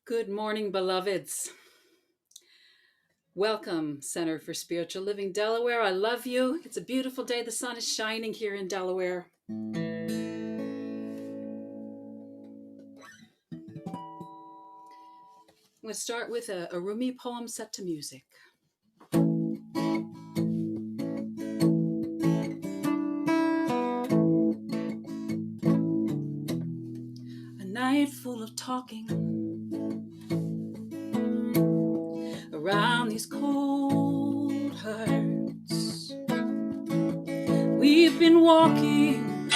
Good morning, beloveds. Welcome, Center for Spiritual Living Delaware. I love you. It's a beautiful day. The sun is shining here in Delaware. I'm going to start with a Rumi poem set to music. A night full of talking around these cold hearts. We've been walking.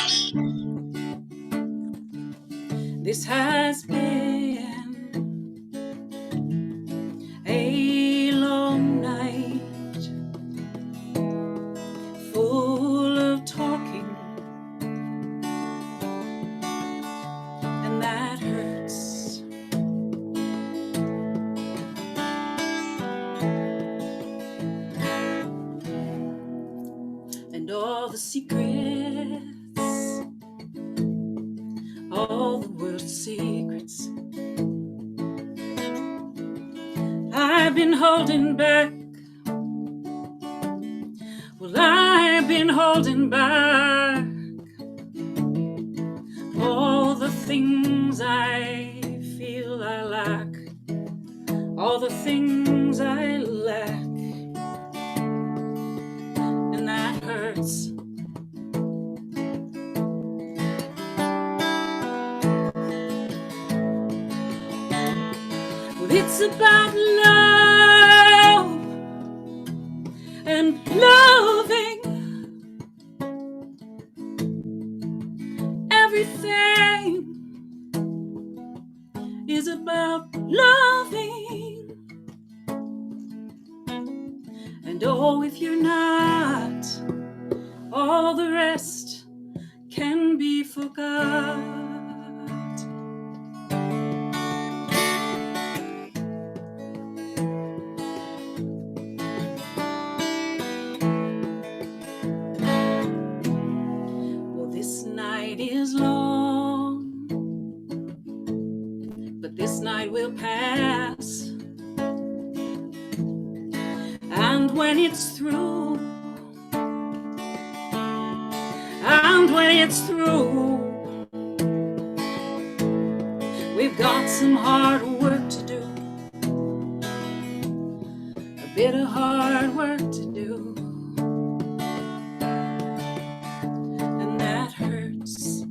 This has been a long night full of talking, and that hurts. And all the secrets, all the world's secrets, I've been holding back. Well, I've been holding back all the things I feel I lack, all the things I lack, and that hurts. Well, it's about love and loving. Everything is about loving. And oh, if you're not, all the rest can be forgot. Well, this night is long, but this night will pass. And when it's through, we've got some hard work to do, a bit of hard work to do, and that hurts.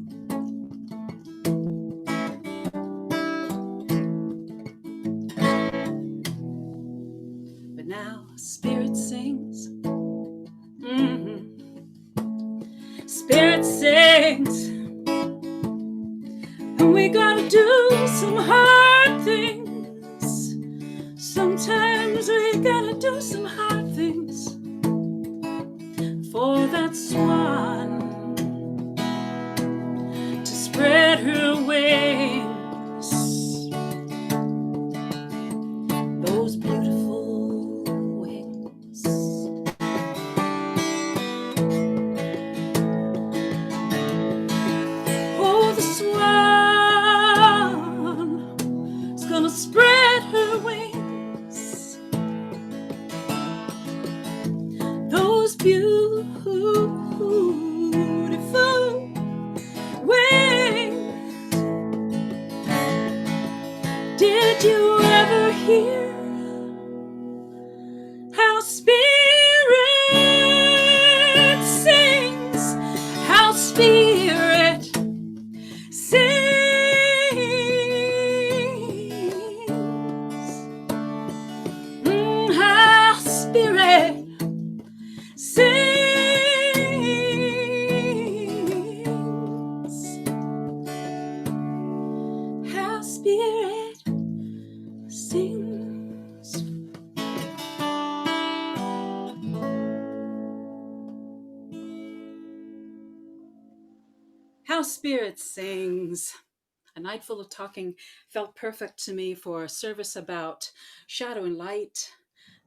But now Spirit sings. Spirit sings. And we gotta do some hard things. Sometimes we gotta do some hard things for that swan to spread her wings. Those beautiful wings. Oh, the swan's gonna spread her wings. Those beautiful wings. Did you ever hear how Spirit sings? How Spirit sings. How Spirit sings. How Spirit sings. How Spirit sings. A night full of talking felt perfect to me for a service about shadow and light,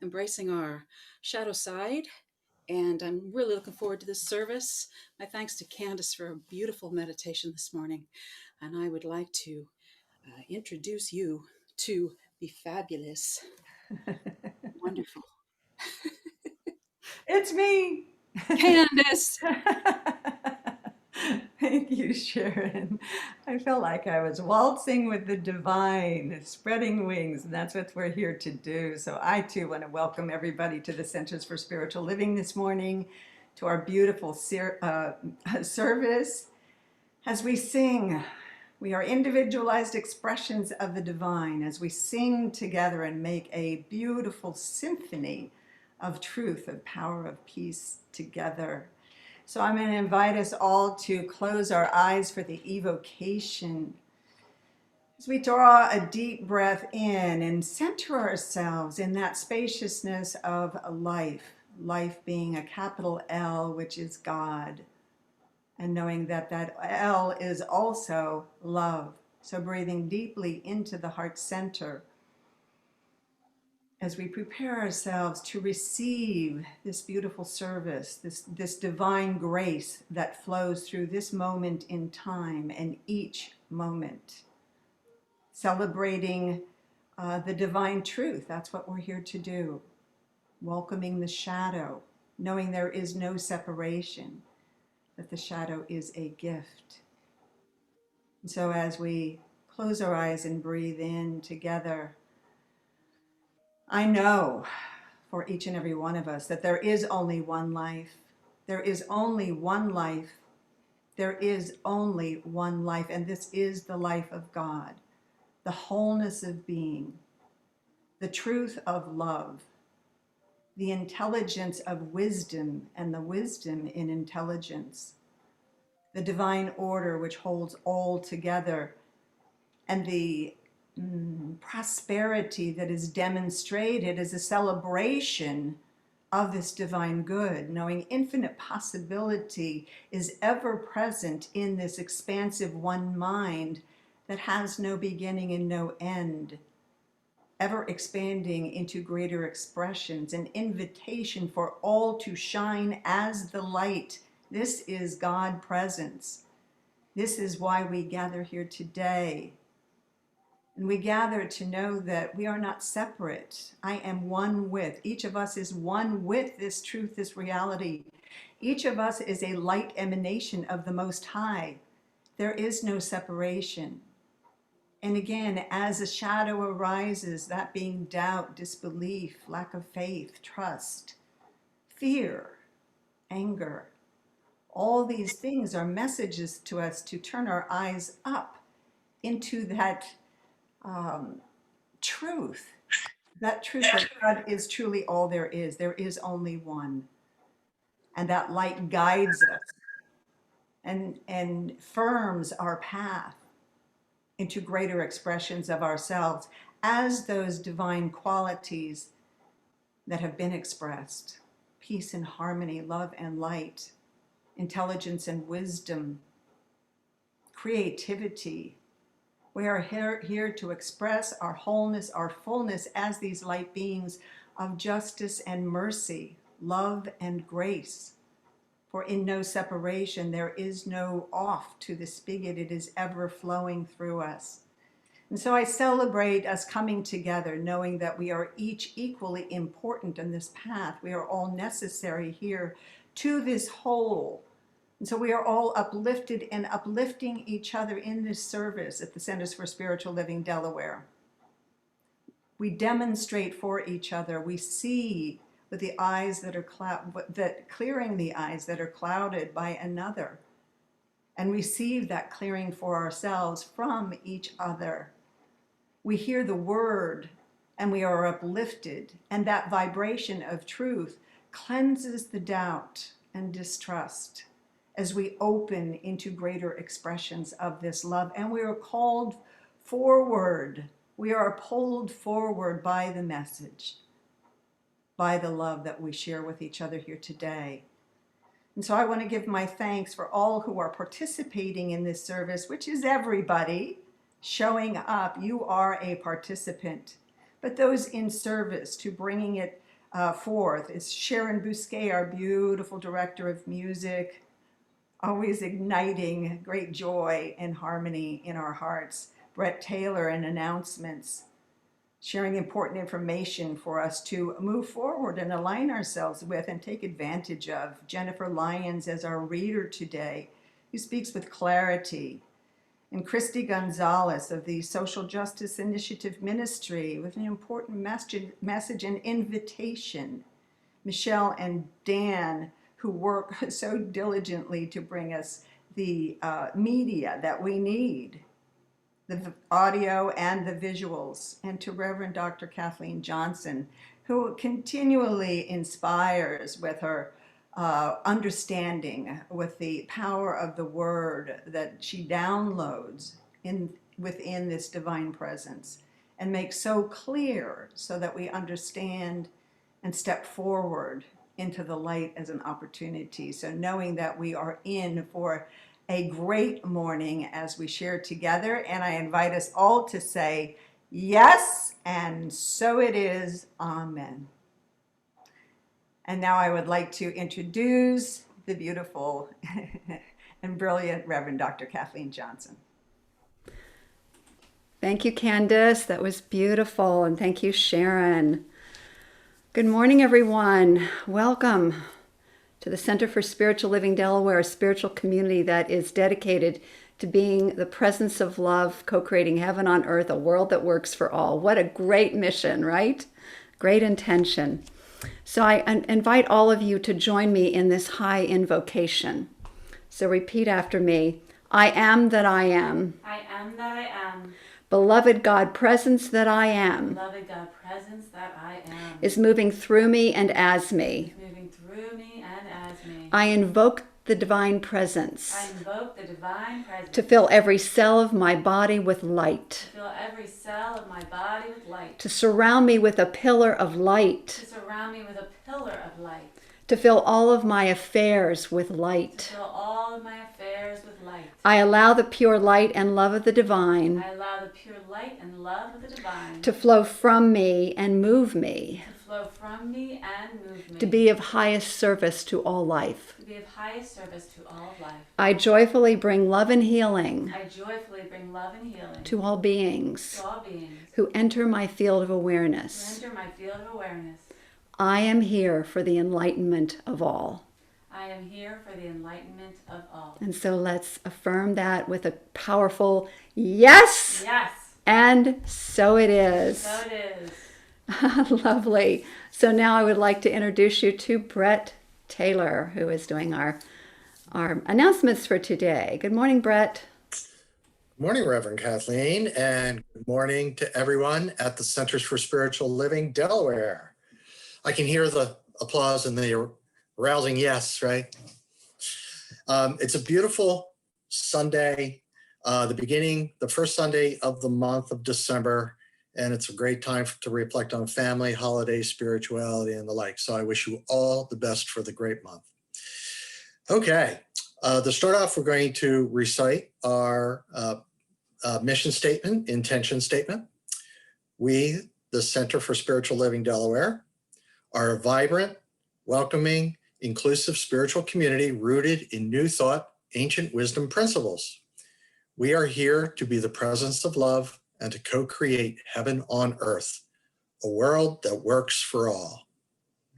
embracing our shadow side. And I'm really looking forward to this service. My thanks to Candace for a beautiful meditation this morning. And I would like to introduce you to be fabulous. Wonderful. It's me. Candace! Thank you, Sharon. I felt like I was waltzing with the divine, spreading wings, and that's what we're here to do. So I too want to welcome everybody to the Centers for Spiritual Living this morning, to our beautiful service. As we sing, we are individualized expressions of the divine as we sing together and make a beautiful symphony of truth, of power, of peace together. So I'm going to invite us all to close our eyes for the evocation. As we draw a deep breath in and center ourselves in that spaciousness of life, life being a capital L, which is God, and knowing that that L is also love. So breathing deeply into the heart center as we prepare ourselves to receive this beautiful service, this divine grace that flows through this moment in time and each moment, celebrating the divine truth. That's what we're here to do. Welcoming the shadow, knowing there is no separation, that the shadow is a gift. And so as we close our eyes and breathe in together, I know for each and every one of us that there is only one life. There is only one life. There is only one life, and this is the life of God, the wholeness of being, the truth of love, the intelligence of wisdom, and the wisdom in intelligence, the divine order which holds all together, and the prosperity that is demonstrated as a celebration of this divine good, knowing infinite possibility is ever present in this expansive one mind that has no beginning and no end, ever expanding into greater expressions, an invitation for all to shine as the light. This is God presence. This is why we gather here today. And we gather to know that we are not separate. I am one with. Each of us is one with this truth, this reality. Each of us is a light emanation of the Most High. There is no separation. And again, as a shadow arises, that being doubt, disbelief, lack of faith, trust, fear, anger, all these things are messages to us to turn our eyes up into that truth, that truth that God is truly all there is. There is only one. And that light guides us and firms our path into greater expressions of ourselves as those divine qualities that have been expressed: peace and harmony, love and light, intelligence and wisdom, creativity. We are here to express our wholeness, our fullness as these light beings of justice and mercy, love and grace. For in no separation, there is no off to the spigot. It is ever flowing through us. And so I celebrate us coming together, knowing that we are each equally important in this path. We are all necessary here to this whole. And so we are all uplifted and uplifting each other in this service at the Centers for Spiritual Living, Delaware. We demonstrate for each other. We see with the eyes that are clearing the eyes that are clouded by another, and receive that clearing for ourselves from each other. We hear the word and we are uplifted, and that vibration of truth cleanses the doubt and distrust as we open into greater expressions of this love. And we are called forward. We are pulled forward by the message, by the love that we share with each other here today. And so I want to give my thanks for all who are participating in this service, which is everybody showing up. You are a participant. But those in service to bringing it forth is Sharon Bousquet, our beautiful director of music, always igniting great joy and harmony in our hearts. Brett Taylor in announcements. sharing important information for us to move forward and align ourselves with and take advantage of. Jennifer Lyons as our reader today, who speaks with clarity. And Christy Gonzalez of the Social Justice Initiative Ministry with an important message and invitation. Michelle and Dan, who work so diligently to bring us the media that we need, the audio and the visuals, and to Reverend Dr. Kathleen Johnson, who continually inspires with her understanding, with the power of the word that she downloads within this divine presence and makes so clear so that we understand and step forward into the light as an opportunity. So knowing that we are in for a great morning as we share together, and I invite us all to say yes, and so it is, amen. And now I would like to introduce the beautiful and brilliant Reverend Dr. Kathleen Johnson. Thank you, Candace. That was beautiful. And thank you, Sharon. Good morning, everyone. Welcome to the Center for Spiritual Living Delaware, a spiritual community that is dedicated to being the presence of love, co-creating heaven on earth, a world that works for all. What a great mission, right? Great intention. So I invite all of you to join me in this high invocation. So repeat after me. I am that I am. I am that I am. Beloved God presence that I am. Beloved God presence that I am. Is moving through me and as me. Moving through me and as me. I invoke the divine presence. I invoke the divine presence. To fill every cell of my body with light. To fill every cell of my body with light. To surround me with a pillar of light. To surround me with a pillar of light. To fill all of my affairs with light. To fill all of my affairs with light. I allow the pure light and love of the divine. I allow the pure light and love of the divine. To flow from me and move me. To flow from me and move me. To be of highest service to all life. To be of highest service to all life. I joyfully bring love and healing. I joyfully bring love and healing. To all beings. To all beings. Who enter my field of awareness. Who enter my field of awareness. I am here for the enlightenment of all. I am here for the enlightenment of all. And so let's affirm that with a powerful yes. Yes. And so it is. So it is. Lovely. So now I would like to introduce you to Brett Taylor, who is doing our announcements for today. Good morning, Brett. Good morning, Reverend Kathleen, and good morning to everyone at the Centers for Spiritual Living, Delaware. I can hear the applause and the rousing yes, right? It's a beautiful Sunday, the first Sunday of the month of December, and it's a great time to reflect on family, holidays, spirituality, and the like. So I wish you all the best for the great month. Okay, to start off, we're going to recite our mission statement, intention statement. We, the Center for Spiritual Living Delaware, are a vibrant, welcoming, inclusive spiritual community rooted in new thought, ancient wisdom principles. We are here to be the presence of love and to co-create heaven on earth, a world that works for all.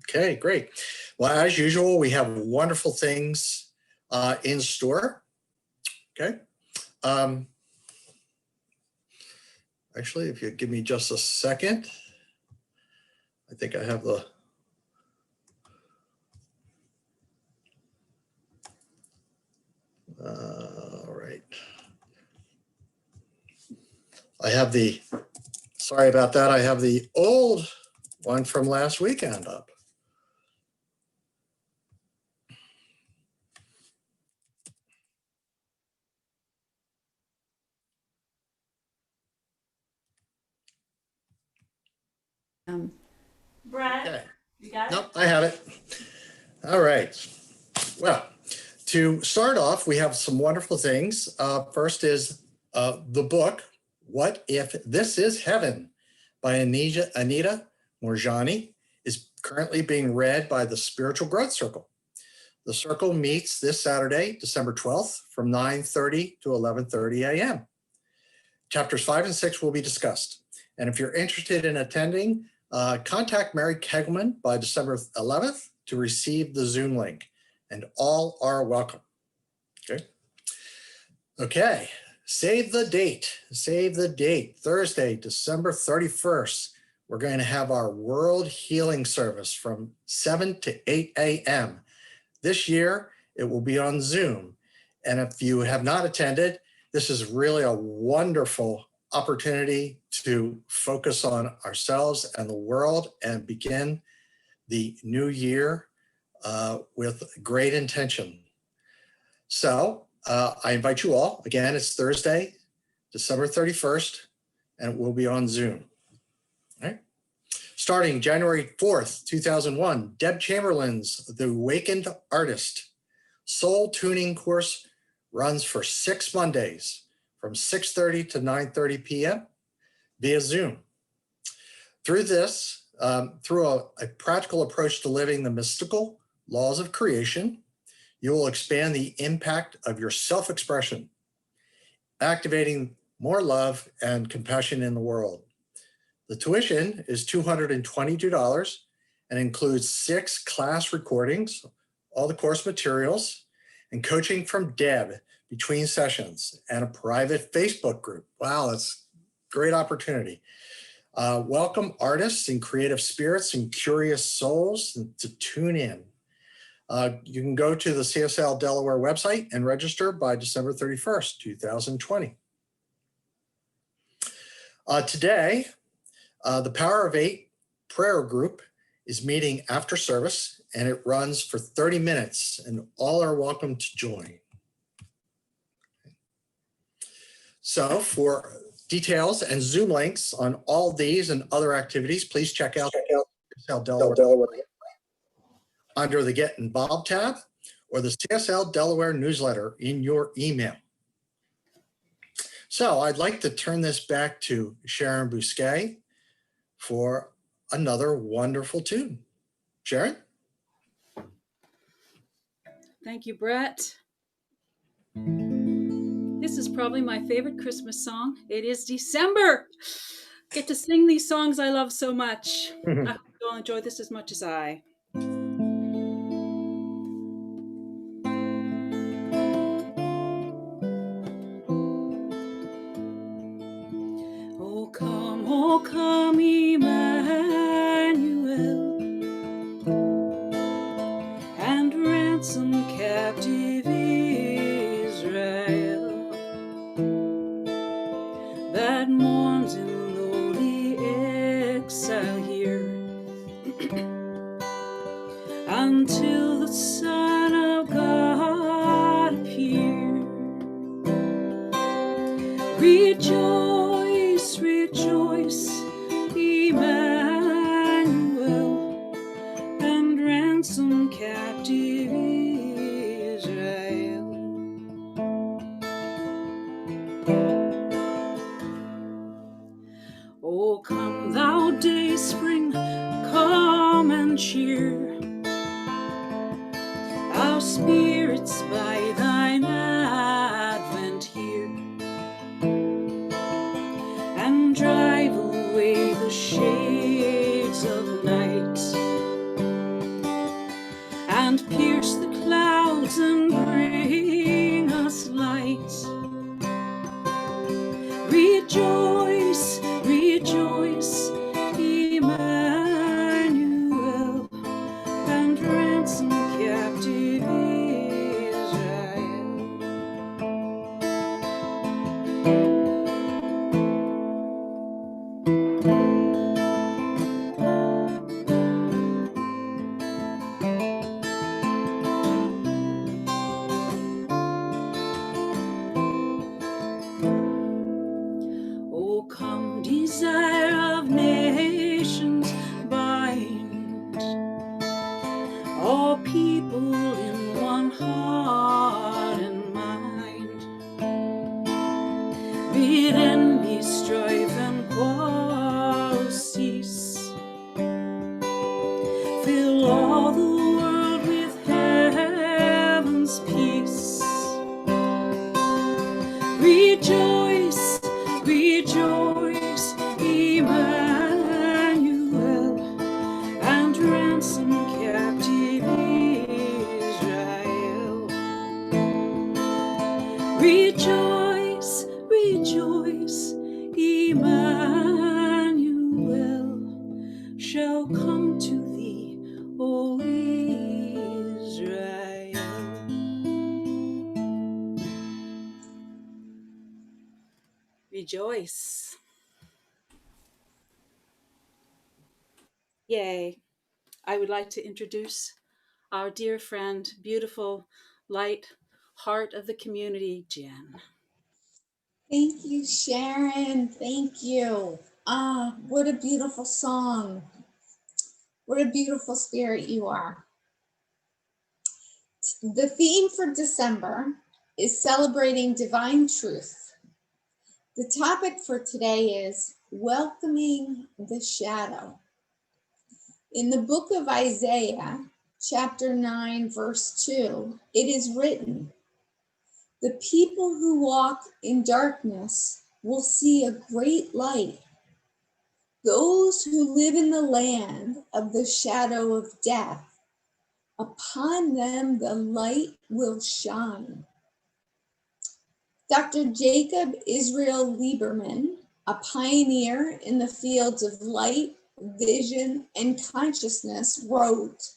Okay, great. Well, as usual, we have wonderful things in store. Okay. Actually, if you give me just a second, I think I have the all right. Sorry about that. I have the old one from last weekend up. Brett, Okay. you got it? Nope, I have it. All right. Well, to start off, we have some wonderful things. First is the book, What If This Is Heaven by Anita Morjani is currently being read by the Spiritual Growth Circle. The circle meets this Saturday, December 12th from 9:30 to 11:30 a.m. Chapters 5 and 6 will be discussed. And if you're interested in attending, contact Mary Kegelman by December 11th to receive the Zoom link, and all are welcome. Okay. Okay. Save the date. Save the date. Thursday, December 31st. We're going to have our World Healing Service from 7 to 8 a.m. This year, it will be on Zoom. And if you have not attended, this is really a wonderful opportunity to focus on ourselves and the world and begin the new year with great intention. So I invite you all. Again, it's Thursday, December 31st, and it will be on Zoom. All right. Starting January 4th, 2001, Deb Chamberlain's The Awakened Artist Soul Tuning course runs for 6 Mondays from 6:30 to 9:30 p.m. via Zoom. Through this, through a practical approach to living the mystical laws of creation, you will expand the impact of your self-expression, activating more love and compassion in the world. The tuition is $222 and includes 6 class recordings, all the course materials, and coaching from Deb between sessions, and a private Facebook group. Wow, that's a great opportunity. Welcome artists and creative spirits and curious souls to tune in. You can go to the CSL Delaware website and register by December 31st, 2020. Today, the Power of 8 prayer group is meeting after service, and it runs for 30 minutes, and all are welcome to join. So for details and Zoom links on all these and other activities, please check out CSL Delaware under the Get Involved tab or the CSL Delaware newsletter in your email. So I'd like to turn this back to Sharon Bousquet for another wonderful tune. Sharon? Thank you, Brett. This is probably my favorite Christmas song. It is December. Get to sing these songs I love so much. I hope you'll enjoy this as much as I. Oh come, Emmanuel, and ransom captive Israel that mourns in lowly exile here until the Son of God appear. Rejoice, rejoice, Emmanuel, and ransom captive Israel. Oh, come thou day spring, come and cheer our spirits by thine advent here, and drive away the shades of night, and pierce the clouds and bring us light. Rejoice, rejoice, Emmanuel, and ransom captive Israel. shall come to thee, O Israel. Rejoice. Yay. I would like to introduce our dear friend, beautiful, light heart of the community, Jen. Thank you, Sharon. Thank you. Ah, what a beautiful song. What a beautiful spirit you are. The theme for December is celebrating divine truth. The topic for today is welcoming the shadow. In the book of Isaiah, chapter 9, verse 2, it is written, "The people who walk in darkness will see a great light. Those who live in the land of the shadow of death, upon them the light will shine." Dr. Jacob Israel Lieberman, a pioneer in the fields of light, vision, and consciousness, wrote,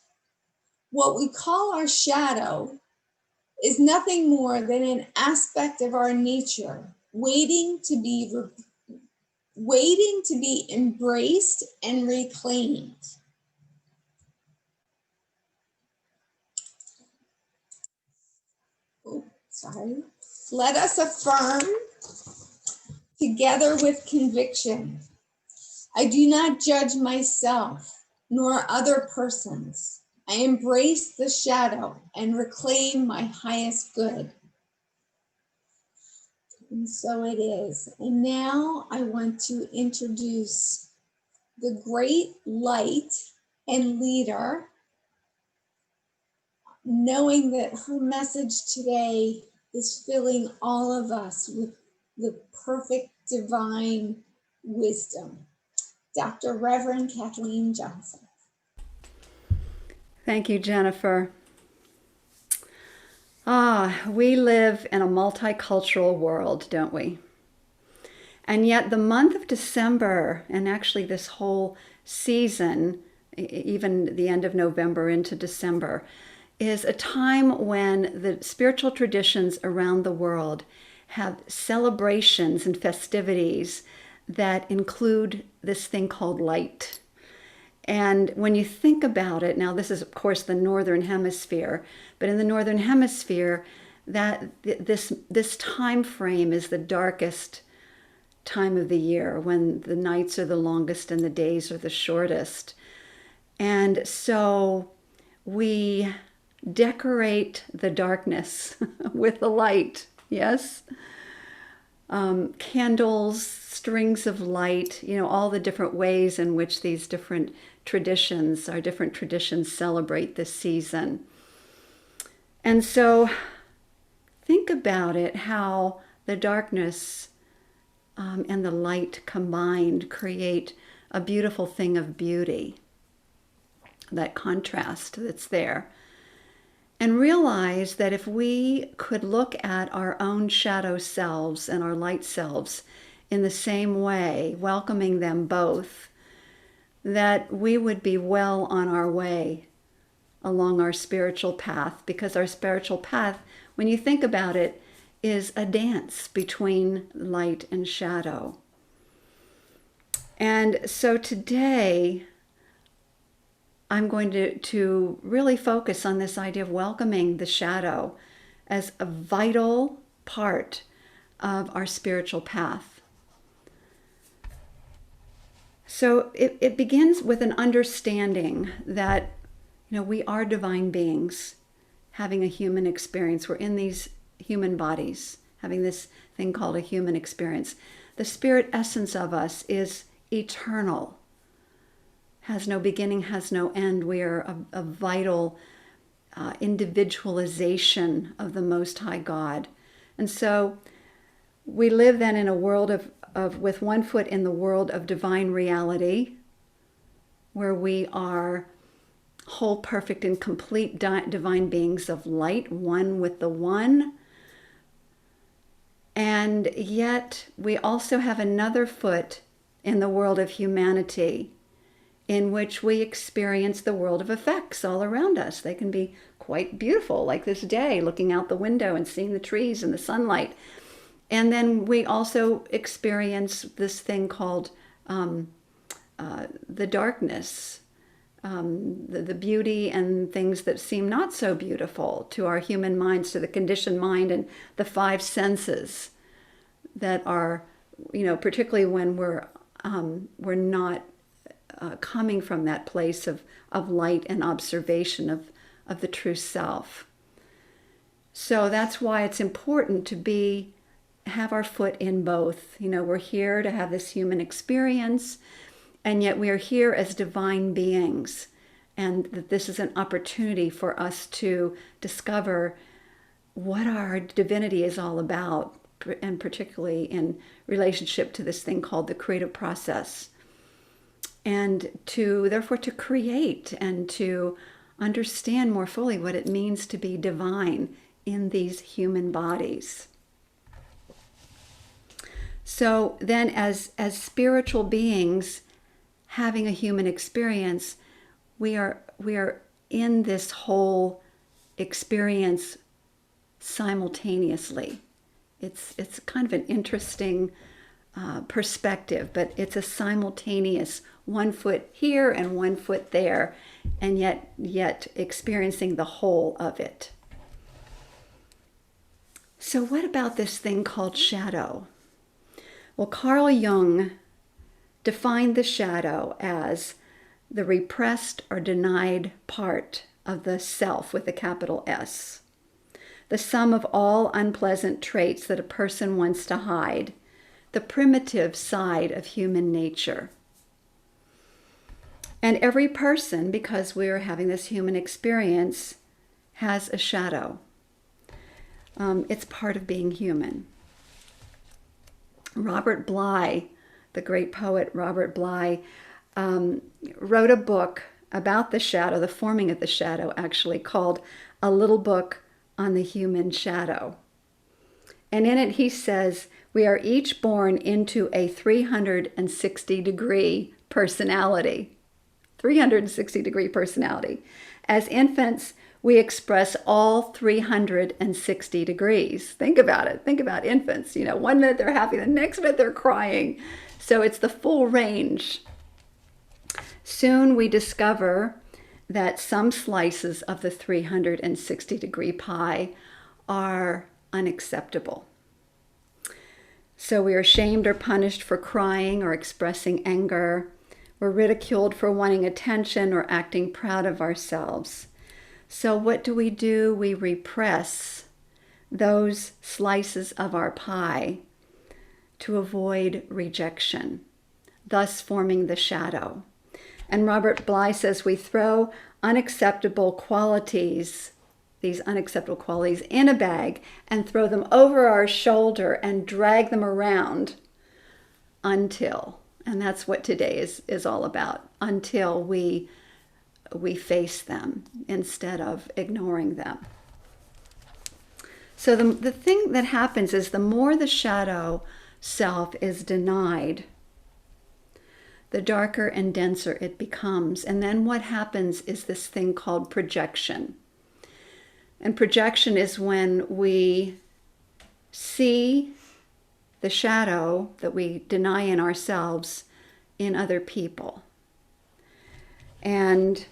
"What we call our shadow is nothing more than an aspect of our nature waiting to be embraced and reclaimed." Sorry. Let us affirm together with conviction, I do not judge myself nor other persons. I embrace the shadow and reclaim my highest good. And so it is. And now I want to introduce the great light and leader, knowing that her message today is filling all of us with the perfect divine wisdom. Dr. Reverend Kathleen Johnson. Thank you, Jennifer. We live in a multicultural world, don't we? And yet the month of December, and actually this whole season, even the end of November into December, is a time when the spiritual traditions around the world have celebrations and festivities that include this thing called light. And when you think about it, now this is of course the Northern Hemisphere, but in the Northern Hemisphere, that this time frame is the darkest time of the year, when the nights are the longest and the days are the shortest. And so we decorate the darkness with the light, yes? Candles, strings of light, all the different ways in which these our different traditions celebrate this season. And so think about it, how the darkness and the light combined create a beautiful thing of beauty, that contrast that's there. And realize that if we could look at our own shadow selves and our light selves in the same way, welcoming them both, that we would be well on our way along our spiritual path, because our spiritual path, when you think about it, is a dance between light and shadow. And so today, I'm going to really focus on this idea of welcoming the shadow as a vital part of our spiritual path. So it begins with an understanding that, we are divine beings having a human experience. We're in these human bodies, having this thing called a human experience. The spirit essence of us is eternal, has no beginning, has no end. We are a vital individualization of the Most High God. And so we live then in a world of with one foot in the world of divine reality, where we are whole, perfect, and complete divine beings of light, one with the one. And yet we also have another foot in the world of humanity, in which we experience the world of effects all around us. They can be quite beautiful, like this day, looking out the window and seeing the trees and the sunlight. And then we also experience this thing called the darkness, the beauty and things that seem not so beautiful to our human minds, to the conditioned mind and the five senses that are, particularly when we're not coming from that place of light and observation of the true self. So that's why it's important to have our foot in both. We're here to have this human experience, and yet we are here as divine beings, and that this is an opportunity for us to discover what our divinity is all about, and particularly in relationship to this thing called the creative process. And therefore to create and to understand more fully what it means to be divine in these human bodies. So then as spiritual beings having a human experience, we are in this whole experience simultaneously. It's kind of an interesting perspective, but it's a simultaneous one foot here and one foot there, and yet experiencing the whole of it. So what about this thing called shadow? Well, Carl Jung defined the shadow as the repressed or denied part of the self with a capital S, the sum of all unpleasant traits that a person wants to hide, the primitive side of human nature. And every person, because we are having this human experience, has a shadow. It's part of being human. Robert Bly, the great poet Robert Bly, wrote a book about the shadow, the forming of the shadow, actually, called A Little Book on the Human Shadow. And in it he says, we are each born into a 360-degree personality. 360-degree personality. As infants, we express all 360 degrees. Think about it. Think about infants. 1 minute they're happy, the next minute they're crying. So it's the full range. Soon we discover that some slices of the 360-degree pie are unacceptable. So we are shamed or punished for crying or expressing anger. We're ridiculed for wanting attention or acting proud of ourselves. So what do? We repress those slices of our pie to avoid rejection, thus forming the shadow. And Robert Bly says we throw unacceptable qualities, these unacceptable qualities, in a bag and throw them over our shoulder and drag them around until, and that's what today is all about, until we face them instead of ignoring them. So the thing that happens is the more the shadow self is denied, the darker and denser it becomes. And then what happens is this thing called projection. And projection is when we see the shadow that we deny in ourselves in other people. And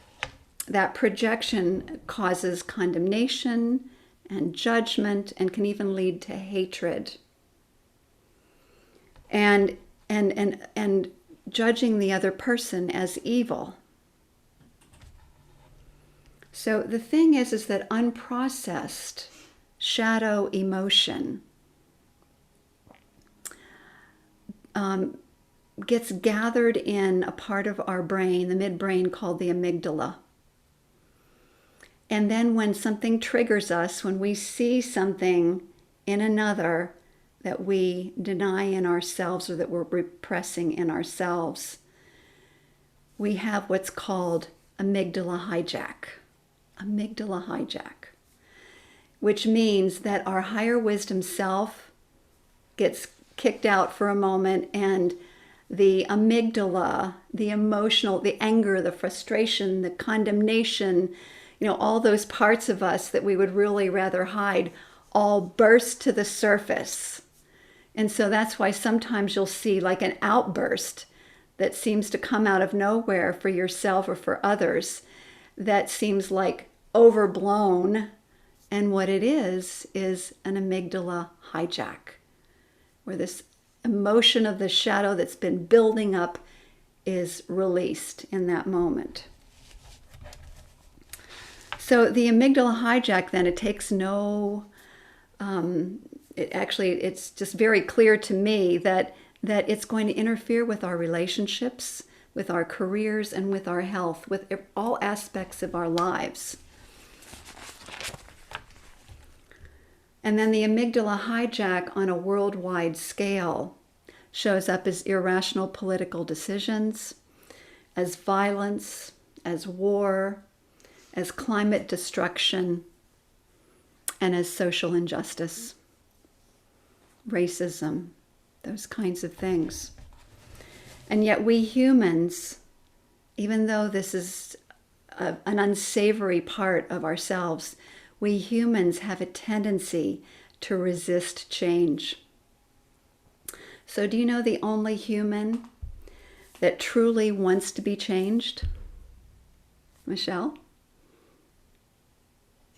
that projection causes condemnation and judgment and can even lead to hatred. And judging the other person as evil. So the thing is that unprocessed shadow emotion gets gathered in a part of our brain, the midbrain, called the amygdala. And then when something triggers us, when we see something in another that we deny in ourselves or that we're repressing in ourselves, we have what's called amygdala hijack. Amygdala hijack, which means that our higher wisdom self gets kicked out for a moment, and the amygdala, the emotional, the anger, the frustration, the condemnation, all those parts of us that we would really rather hide all burst to the surface. And so that's why sometimes you'll see like an outburst that seems to come out of nowhere for yourself or for others that seems like overblown. And what it is an amygdala hijack, where this emotion of the shadow that's been building up is released in that moment. So the amygdala hijack, then, it takes no, it's just very clear to me that it's going to interfere with our relationships, with our careers, and with our health, with all aspects of our lives. And then the amygdala hijack on a worldwide scale shows up as irrational political decisions, as violence, as war, as climate destruction, and as social injustice, racism, those kinds of things. And yet we humans, even though this is an unsavory part of ourselves, we humans have a tendency to resist change. So do you know the only human that truly wants to be changed? Michelle?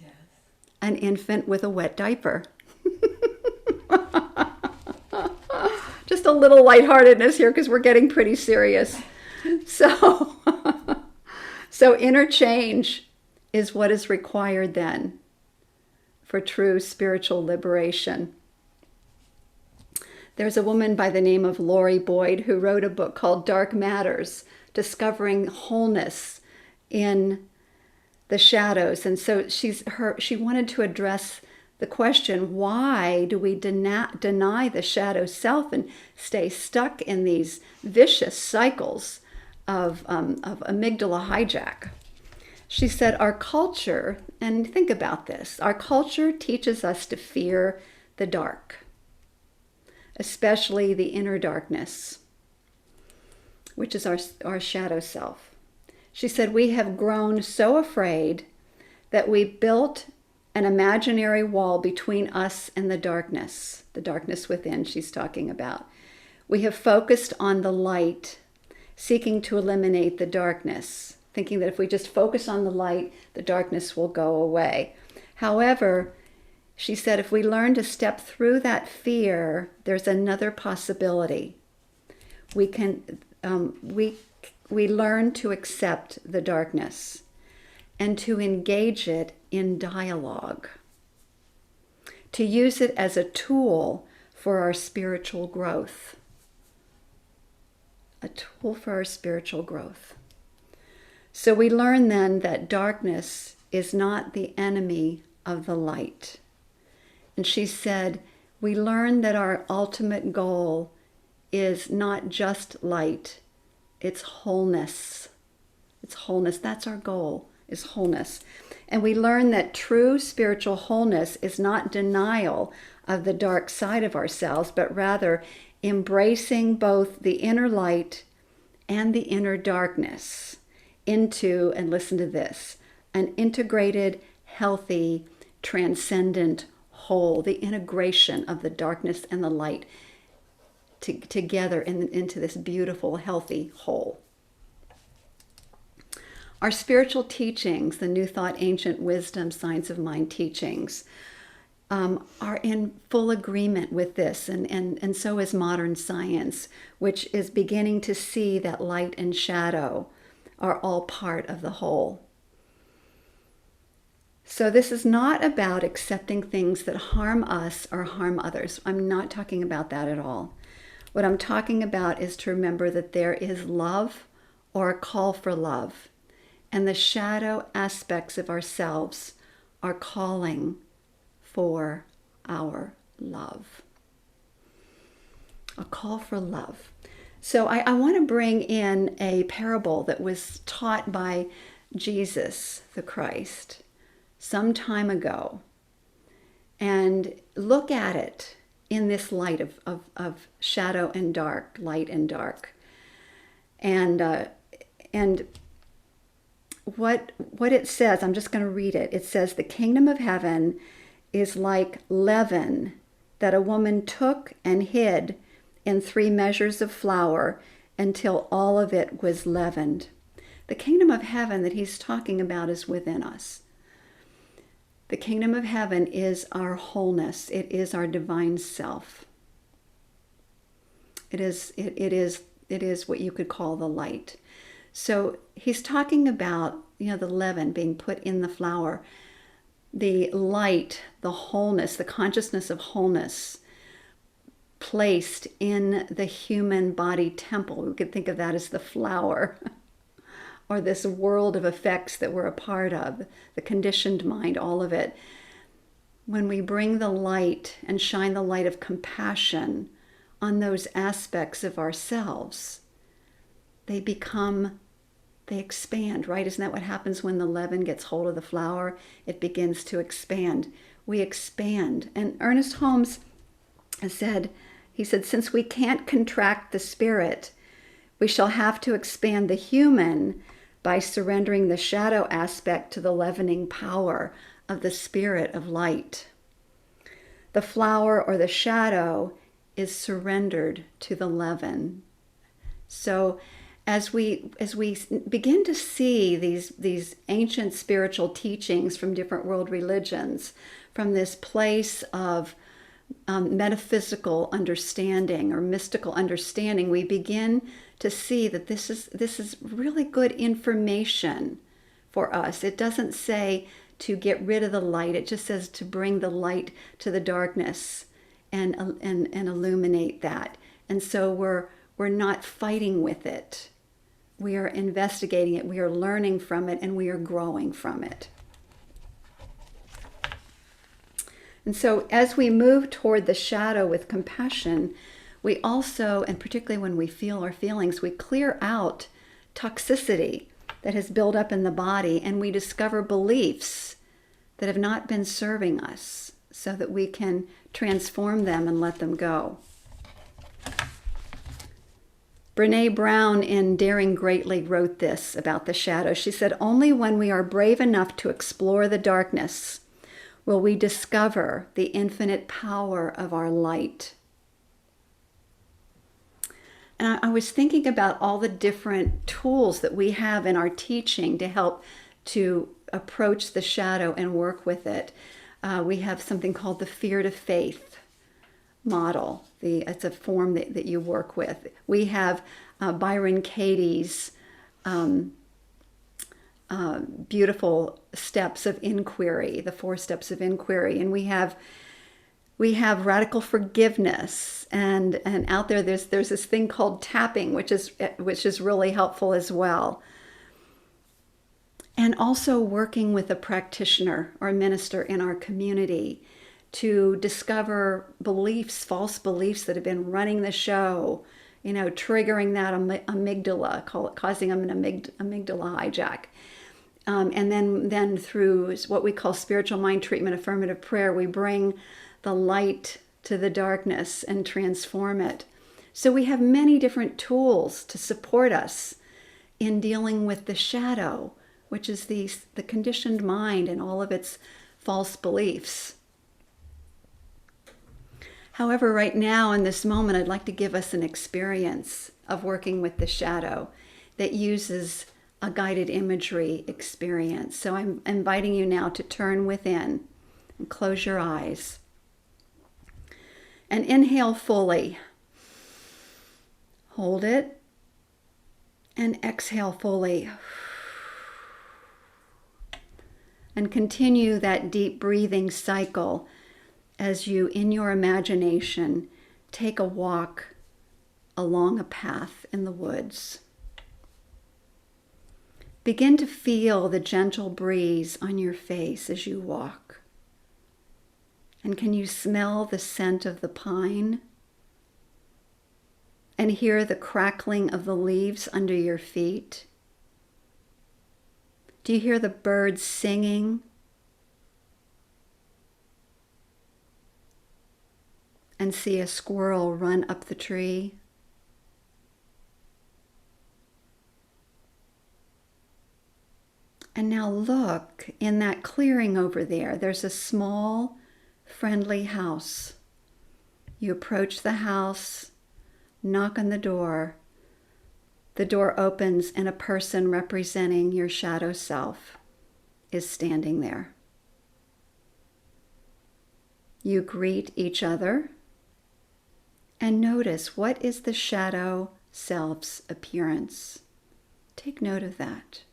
Yes. An infant with a wet diaper. Just a little lightheartedness here because we're getting pretty serious. So inner change is what is required then for true spiritual liberation. There's a woman by the name of Lori Boyd who wrote a book called Dark Matters, Discovering Wholeness in the Shadows. And so she wanted to address the question, why do we deny the shadow self and stay stuck in these vicious cycles of amygdala hijack? She said, our culture, and think about this, our culture teaches us to fear the dark, especially the inner darkness, which is our shadow self. She said, we have grown so afraid that we built an imaginary wall between us and the darkness within she's talking about. We have focused on the light, seeking to eliminate the darkness, thinking that if we just focus on the light, the darkness will go away. However, she said, if we learn to step through that fear, there's another possibility. We learn to accept the darkness and to engage it in dialogue, to use it as a tool for our spiritual growth. A tool for our spiritual growth. So we learn then that darkness is not the enemy of the light. And she said, we learn that our ultimate goal is not just light, it's wholeness. It's wholeness. That's our goal, is wholeness. And we learn that true spiritual wholeness is not denial of the dark side of ourselves, but rather embracing both the inner light and the inner darkness into, and listen to this, an integrated, healthy, transcendent whole, the integration of the darkness and the light together into this beautiful, healthy whole. Our spiritual teachings, the New Thought, Ancient Wisdom, Science of Mind teachings, are in full agreement with this, and so is modern science, which is beginning to see that light and shadow are all part of the whole. So this is not about accepting things that harm us or harm others. I'm not talking about that at all. What I'm talking about is to remember that there is love or a call for love, and the shadow aspects of ourselves are calling for our love. A call for love. So I want to bring in a parable that was taught by Jesus the Christ some time ago, and look at it in this light of shadow and dark, light and dark. And and what it says, I'm just going to read it. It says, the kingdom of heaven is like leaven that a woman took and hid in 3 measures of flour until all of it was leavened. The kingdom of heaven that he's talking about is within us. The kingdom of heaven is our wholeness. It is our divine self. It is what you could call the light. So he's talking about, the leaven being put in the flour, the light, the wholeness, the consciousness of wholeness placed in the human body temple. We could think of that as the flower, or this world of effects that we're a part of, the conditioned mind, all of it. When we bring the light and shine the light of compassion on those aspects of ourselves, they expand, right? Isn't that what happens when the leaven gets hold of the flour? It begins to expand. We expand. And Ernest Holmes said, since we can't contract the spirit, we shall have to expand the human by surrendering the shadow aspect to the leavening power of the spirit of light. The flour or the shadow is surrendered to the leaven. So as we begin to see these ancient spiritual teachings from different world religions, from this place of metaphysical understanding or mystical understanding, we begin to see that this is really good information for us. It doesn't say to get rid of the light. It just says to bring the light to the darkness and illuminate that. And so we're not fighting with it. We are investigating it. We are learning from it, and we are growing from it. And so as we move toward the shadow with compassion, we also, and particularly when we feel our feelings, we clear out toxicity that has built up in the body, and we discover beliefs that have not been serving us so that we can transform them and let them go. Brene Brown in Daring Greatly wrote this about the shadow. She said, only when we are brave enough to explore the darkness will we discover the infinite power of our light. And I was thinking about all the different tools that we have in our teaching to help to approach the shadow and work with it. We have something called the fear to faith model. It's a form that you work with. We have Byron Katie's beautiful steps of inquiry, the 4 steps of inquiry, and we have radical forgiveness, and out there's this thing called tapping, which is really helpful as well. And also working with a practitioner or minister in our community to discover beliefs, false beliefs that have been running the show, triggering that amygdala, causing them an amygdala hijack. And then through what we call spiritual mind treatment, affirmative prayer, we bring the light to the darkness and transform it. So we have many different tools to support us in dealing with the shadow, which is the conditioned mind and all of its false beliefs. However, right now in this moment, I'd like to give us an experience of working with the shadow that uses a guided imagery experience. So I'm inviting you now to turn within and close your eyes. And inhale fully. Hold it. And exhale fully. And continue that deep breathing cycle as you, in your imagination, take a walk along a path in the woods. Begin to feel the gentle breeze on your face as you walk. And can you smell the scent of the pine? And hear the crackling of the leaves under your feet? Do you hear the birds singing? And see a squirrel run up the tree? And now look in that clearing over there. There's a small, friendly house. You approach the house, knock on the door. The door opens and a person representing your shadow self is standing there. You greet each other and notice, what is the shadow self's appearance? Take note of that.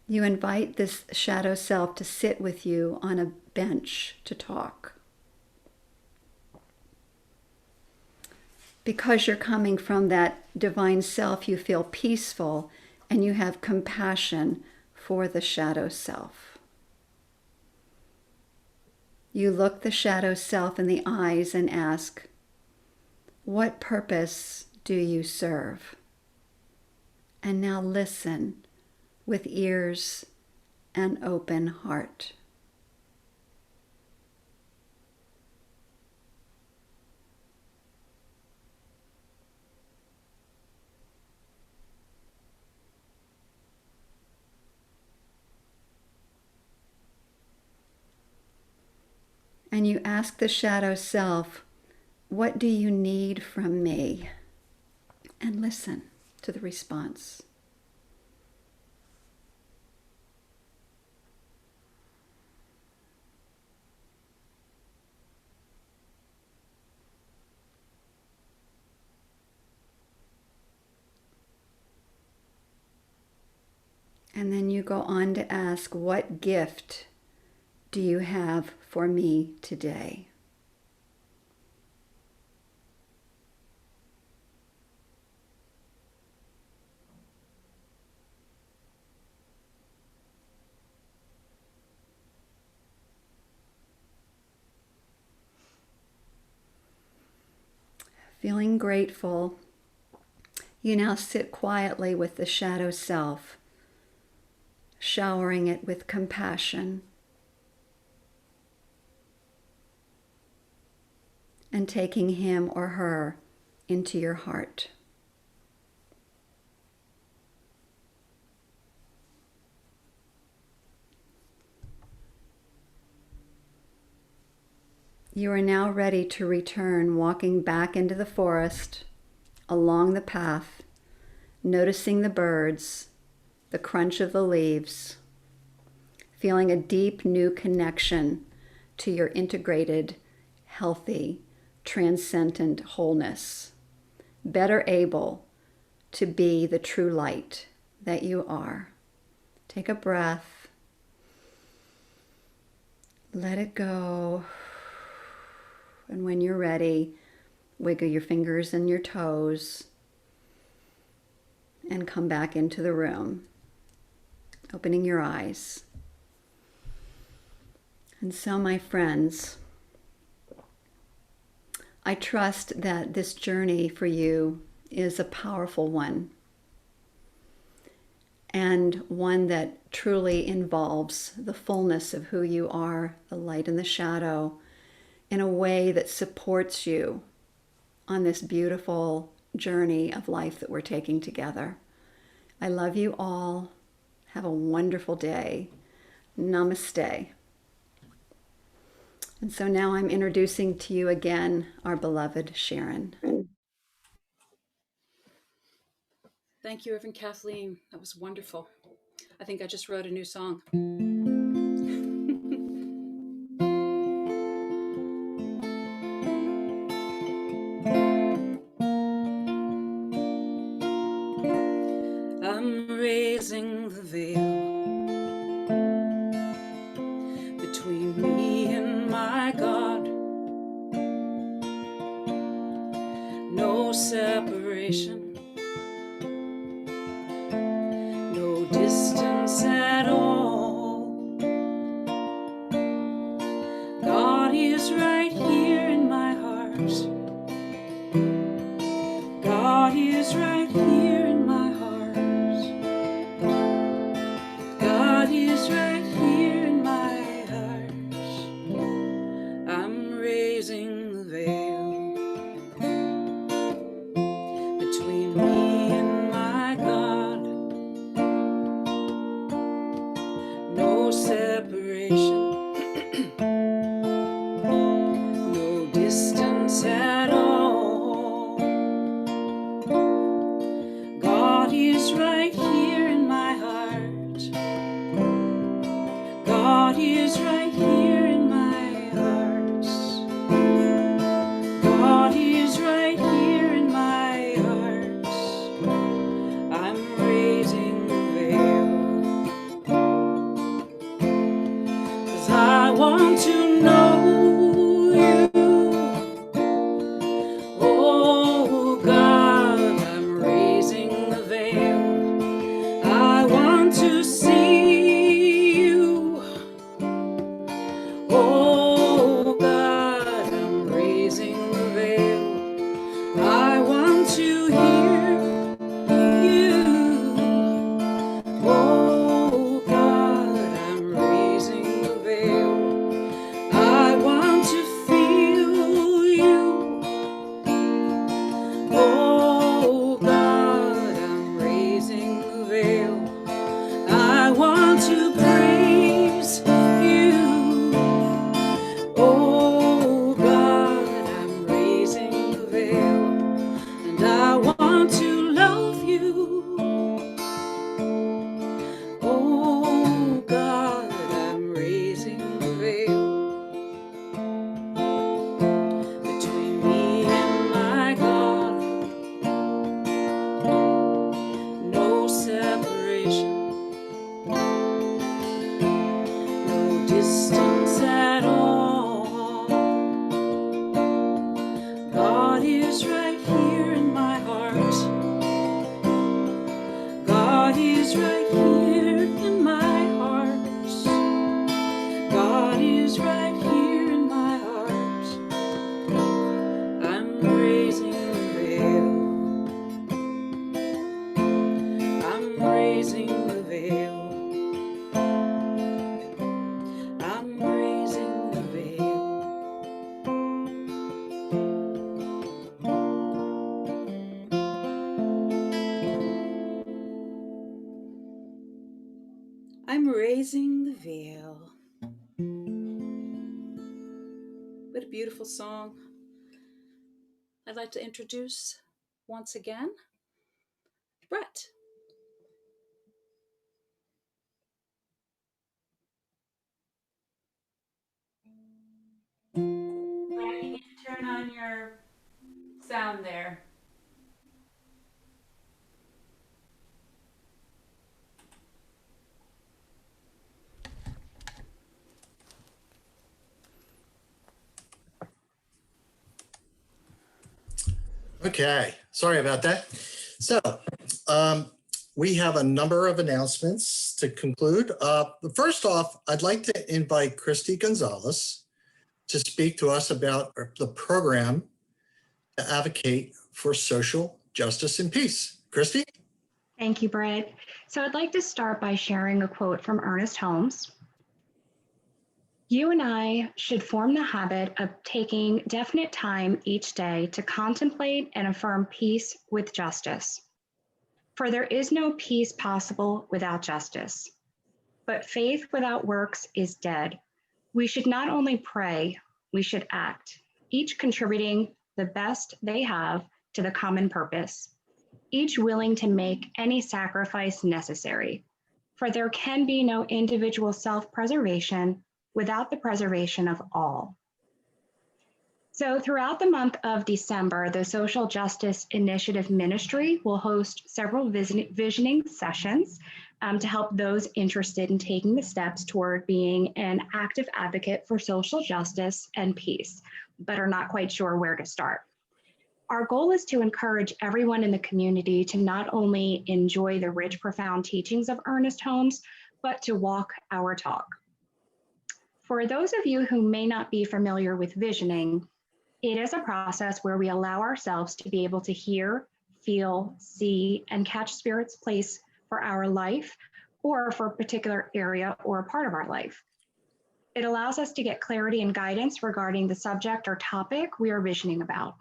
You invite this shadow self to sit with you on a bench to talk. Because you're coming from that divine self, you feel peaceful and you have compassion for the shadow self. You look the shadow self in the eyes and ask, what purpose do you serve? And now listen with ears and open heart. And you ask the shadow self, what do you need from me? And listen to the response. And then you go on to ask, what gift do you have for me today? Feeling grateful, you now sit quietly with the shadow self, showering it with compassion and taking him or her into your heart. You are now ready to return, walking back into the forest, along the path, noticing the birds, the crunch of the leaves, feeling a deep new connection to your integrated, healthy, transcendent wholeness, better able to be the true light that you are. Take a breath. Let it go. And when you're ready, wiggle your fingers and your toes and come back into the room, opening your eyes. And so, my friends, I trust that this journey for you is a powerful one, and one that truly involves the fullness of who you are, the light and the shadow, in a way that supports you on this beautiful journey of life that we're taking together. I love you all. Have a wonderful day. Namaste. And so now I'm introducing to you again our beloved Sharon. Thank you, Reverend Kathleen. That was wonderful. I think I just wrote a new song. I'm raising the veil between me and my God. No separation, no distance at all. God is right here in my heart. God is right here in my heart. separation, no distance at all. God is right here in my heart. God is right here in my heart. God is right here in my heart. I'm raising the veil, 'cause I want to know you. Oh God, I'm raising the veil. I want to see you. Oh God, I'm raising the veil. I want to hear you. Oh God, I'm raising the veil. I want to feel you. Oh God, I'm raising the veil. I want to praise you. Oh God, I'm raising the veil. And I want to love you. Oh God, I'm raising the veil between me and my God. No separation, no distance at all. God is right here in my heart. God is right here in my heart. God is right here in my heart. I'm raising the veil. I'm raising the veil. I'm raising the veil. I'm raising the veil. What a beautiful song. I'd like to introduce once again Brett. Brett, you need to turn on your sound there. Okay, sorry about that. So we have a number of announcements to conclude. First off, I'd like to invite Christy Gonzalez to speak to us about the program to advocate for social justice and peace. Christy? Thank you, Britt. So I'd like to start by sharing a quote from Ernest Holmes. You and I should form the habit of taking definite time each day to contemplate and affirm peace with justice. For there is no peace possible without justice. But faith without works is dead. We should not only pray, we should act, each contributing the best they have to the common purpose, each willing to make any sacrifice necessary. For there can be no individual self-preservation without the preservation of all. So throughout the month of December, the Social Justice Initiative Ministry will host several visioning sessions to help those interested in taking the steps toward being an active advocate for social justice and peace, but are not quite sure where to start. Our goal is to encourage everyone in the community to not only enjoy the rich, profound teachings of Ernest Holmes, but to walk our talk. For those of you who may not be familiar with visioning, it is a process where we allow ourselves to be able to hear, feel, see, and catch Spirit's place for our life or for a particular area or a part of our life. It allows us to get clarity and guidance regarding the subject or topic we are visioning about.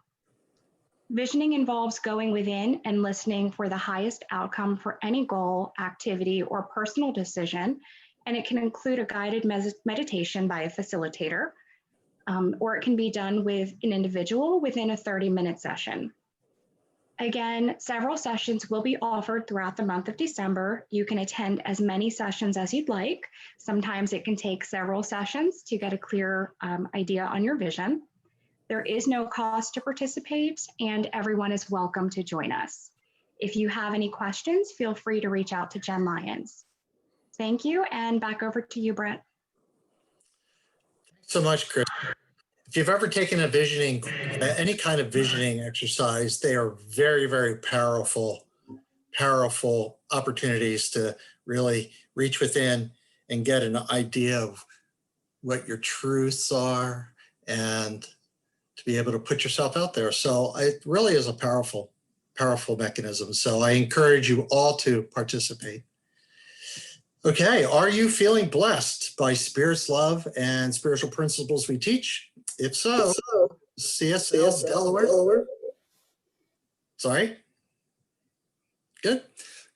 Visioning involves going within and listening for the highest outcome for any goal, activity, or personal decision and it can include a guided meditation by a facilitator, or it can be done with an individual within a 30-minute session. Again, several sessions will be offered throughout the month of December. You can attend as many sessions as you'd like. Sometimes it can take several sessions to get a clear idea on your vision. There is no cost to participate, and everyone is welcome to join us. If you have any questions, feel free to reach out to Jen Lyons. Thank you, and back over to you, Brett. Thanks so much, Chris. If you've ever taken a visioning, any kind of visioning exercise, they are very, very powerful opportunities to really reach within and get an idea of what your truths are and to be able to put yourself out there. So it really is a powerful mechanism. So I encourage you all to participate. Okay, are you feeling blessed by Spirit's love and spiritual principles we teach? If so, CSL Delaware. Sorry. Good.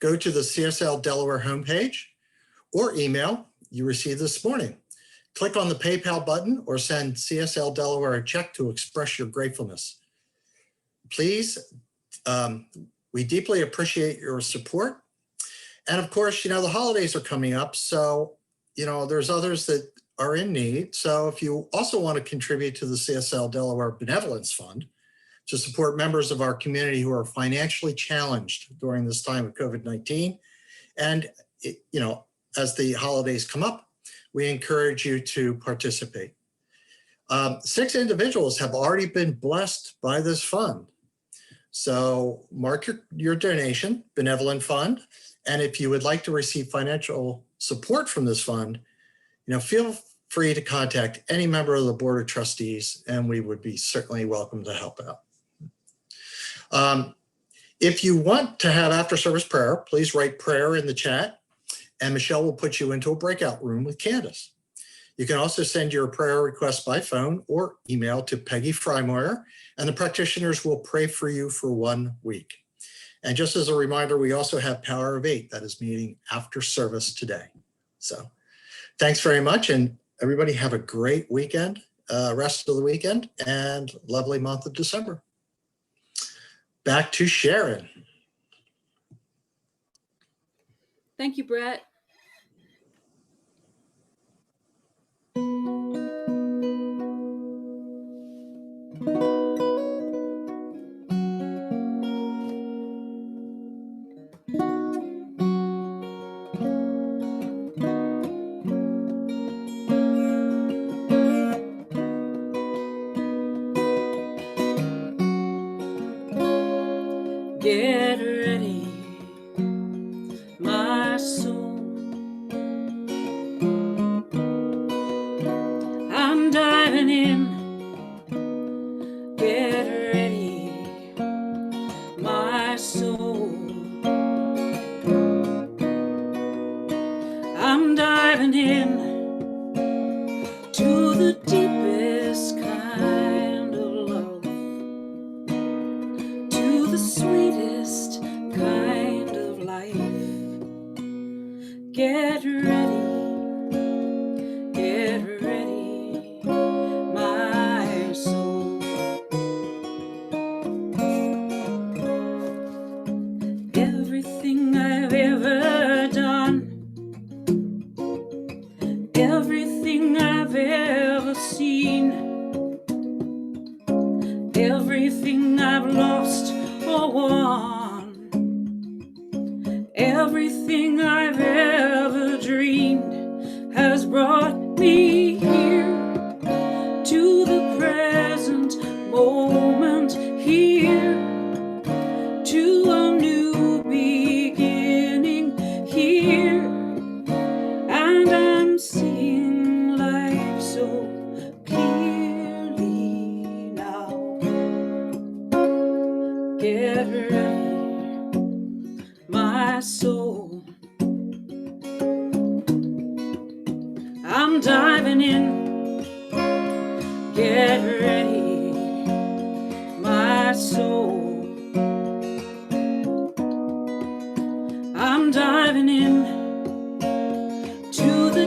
Go to the CSL Delaware homepage or email you received this morning. Click on the PayPal button or send CSL Delaware a check to express your gratefulness. Please, we deeply appreciate your support. And of course, the holidays are coming up. So, there's others that are in need. So if you also want to contribute to the CSL Delaware Benevolence Fund to support members of our community who are financially challenged during this time of COVID-19, and, as the holidays come up, we encourage you to participate. 6 individuals have already been blessed by this fund. So mark your donation, Benevolent Fund. And if you would like to receive financial support from this fund, feel free to contact any member of the Board of Trustees, and we would be certainly welcome to help out. If you want to have after-service prayer, please write prayer in the chat, and Michelle will put you into a breakout room with Candace. You can also send your prayer request by phone or email to Peggy Frymoyer, and the practitioners will pray for you for 1 week. And just as a reminder, we also have Power of 8 that is meeting after service today. So thanks very much, and everybody have a great weekend, rest of the weekend, and lovely month of December. Back to Sharon. Thank you, Brett. Get ready, my soul. I'm diving in. Get ready, my soul. I'm diving in to the deepest kind of love, to the sweetest kind of life. Get ready, my soul. Everything I've ever done, everything I've ever seen, everything I've lost or won, everything I've ever dreamed has brought me here to the present moment, here to a new beginning, here, and I'm seeing life so clearly now. Get ready, my soul. I'm diving in. Get ready, my soul. I'm diving in to the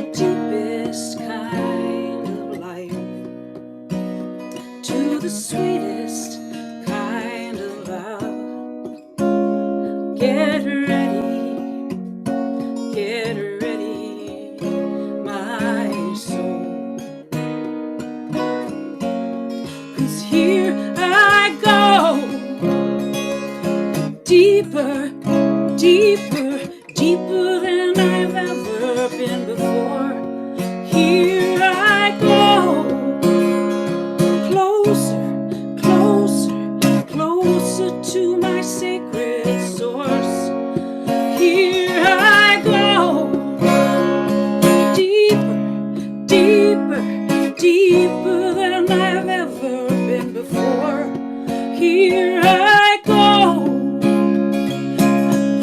get ready, my soul. 'Cause here I go, deeper, deeper, deeper than I've ever been before. Here I go, closer, closer, closer to my sacred source. Here I go, deeper, deeper, deeper than I've ever been before. Here I go,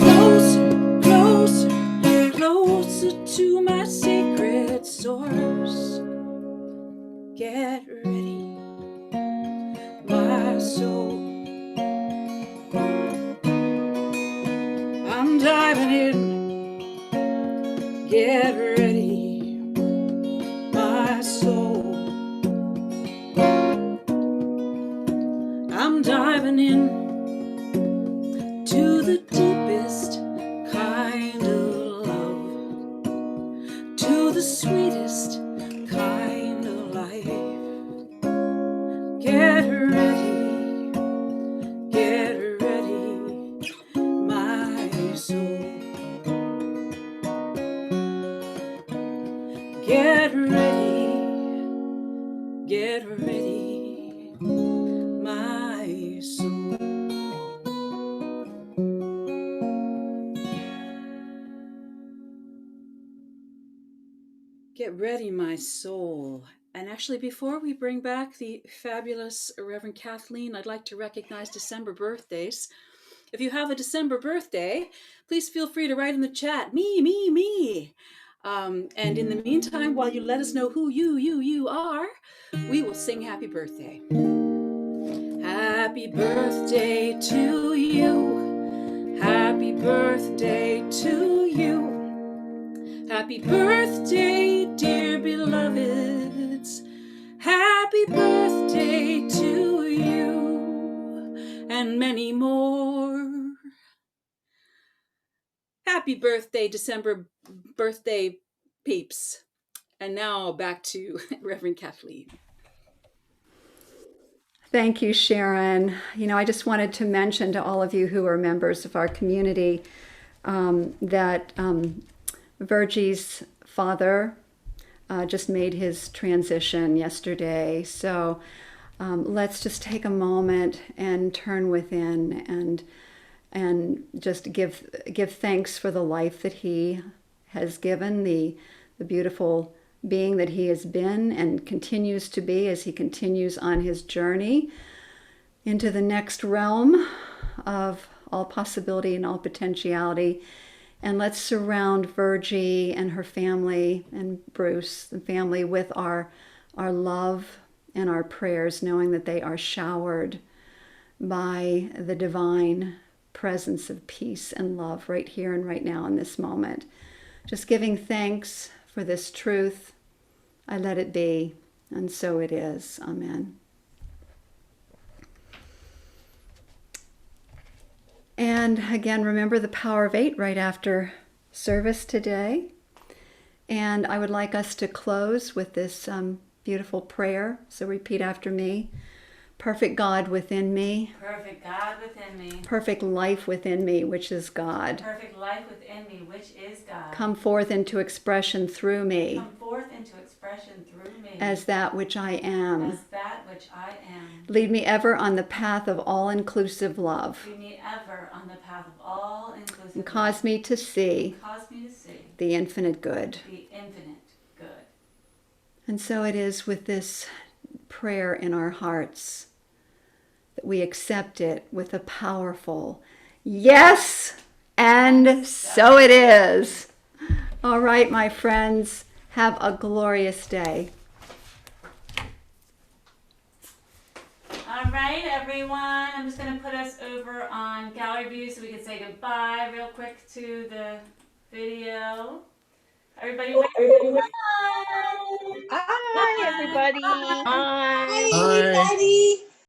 closer, closer, closer to my sacred source. Get ready, my soul. I'm diving in. Get ready, my soul. I'm diving in to the deepest kind of love, to the sweetest kind of life. Get ready, my soul. Get ready, my soul. Get ready, my soul. And actually, before we bring back the fabulous Reverend Kathleen, I'd like to recognize December birthdays. If you have a December birthday, please feel free to write in the chat, me, me, me. And in the meantime, while you let us know who you are, we will sing happy birthday. Happy birthday to you. Happy birthday to you. Happy birthday, dear beloveds. Happy birthday to you and many more. Happy birthday, December birthday peeps. And now back to Reverend Kathleen. Thank you, Sharon. You know, I just wanted to mention to all of you who are members of our community that Virgie's father just made his transition yesterday. So let's just take a moment and turn within and just give thanks for the life that he has given, the beautiful being that he has been and continues to be as he continues on his journey into the next realm of all possibility and all potentiality. And let's surround Virgie and her family and Bruce, the family, with our love and our prayers, knowing that they are showered by the divine presence of peace and love right here and right now in this moment. Just giving thanks for this truth. I let it be, and so it is. Amen. And again, remember the Power of 8 right after service today. And I would like us to close with this beautiful prayer. So repeat after me. Perfect God within me. Perfect God within me. Perfect life within me, which is God. Perfect life within me, which is God. Come forth into expression through me. Come forth into expression through me. As that which I am. As that which I am. Lead me ever on the path of all-inclusive love. Lead me ever on the path of all-inclusive And cause me to see the infinite good. The infinite good. And so it is with this prayer in our hearts that we accept it with a powerful yes, and so it is. All right, my friends, have a glorious day. All right, everyone. I'm just going to put us over on gallery view so we can say goodbye real quick to the video. Everybody, wave. Hi, everybody. Hi, Hi. everybody.